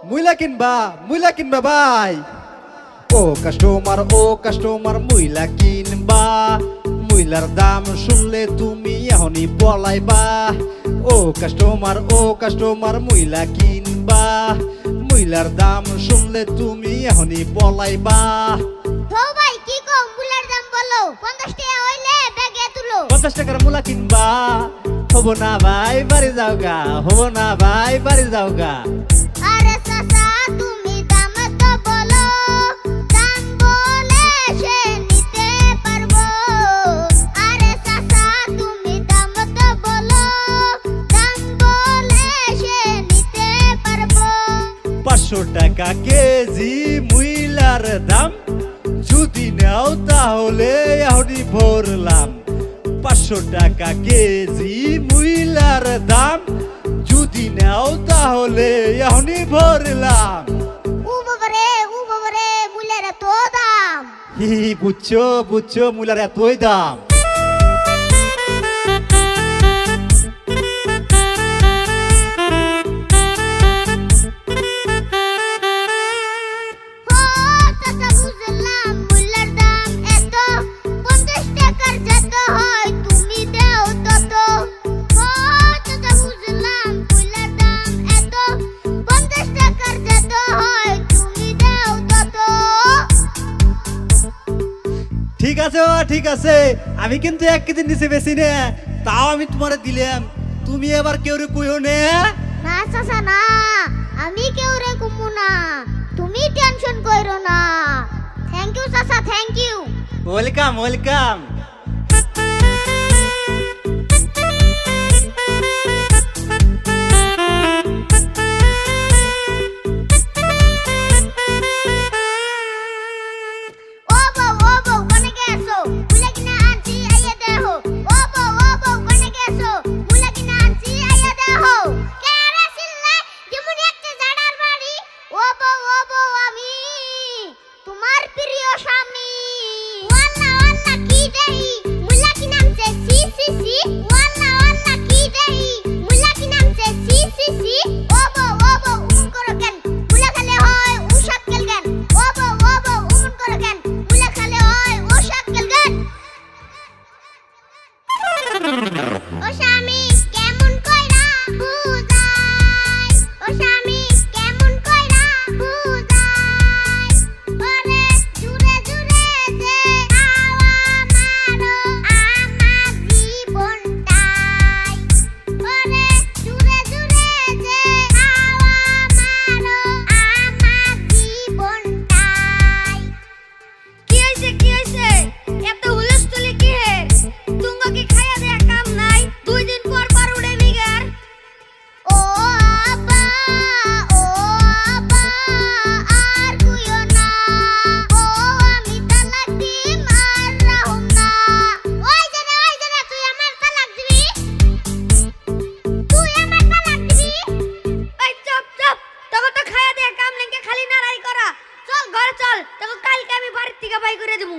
মুইলা কিনবা ভাই। ও কাস্টমার মুইলা কিনবা, মুইলার দাম শুনলে তুমি এখনই পলাইবা। ও কাস্টমার মুইলা কিনবা, মুইলার দাম শুনলে তুমি এখনই পলাইবা। তো ভাই কি কম মুলার দাম বলো, 50 টাকা হইলে ব্যাগে তুলো। 50 টাকার মুলা কিনবা, হবো না ভাই বাড়ি যাওগা, হবো না ভাই বাড়ি যাওগা। আরে চাচা তুমি দাম তো বলো, দাম বলে সে নিতে পারবো। আরে চাচা তুমি দাম তো বলো, দাম বলে সে নিতে পারবো। 500 টাকা কেজি মুইলার দাম, যদি নাও তাহলে এখনই ভরলাম। 500 টাকা কেজি মুইলার দাম, যদি নাও তাহলে এখনই ভরলাম। ও বাবারে মুলার এত দাম। বুঝছো মুইলার এতই দাম। ঠিক আছে আমি কিন্তু 1 কেজি নিচে বেশি নে, তাও আমি তোমারে দিলাম। তুমি এবার কেউ রে কইও নে। না চাচা না, আমি কেউ রে কমু না, তুমি টেনশন কইরো না। থ্যাংক ইউ চাচা, থ্যাংক ইউ। ওয়েলকাম। চল ঘরে চল, তোকে কালকে আমি বাড়ির থেকে বাই করে দেবো।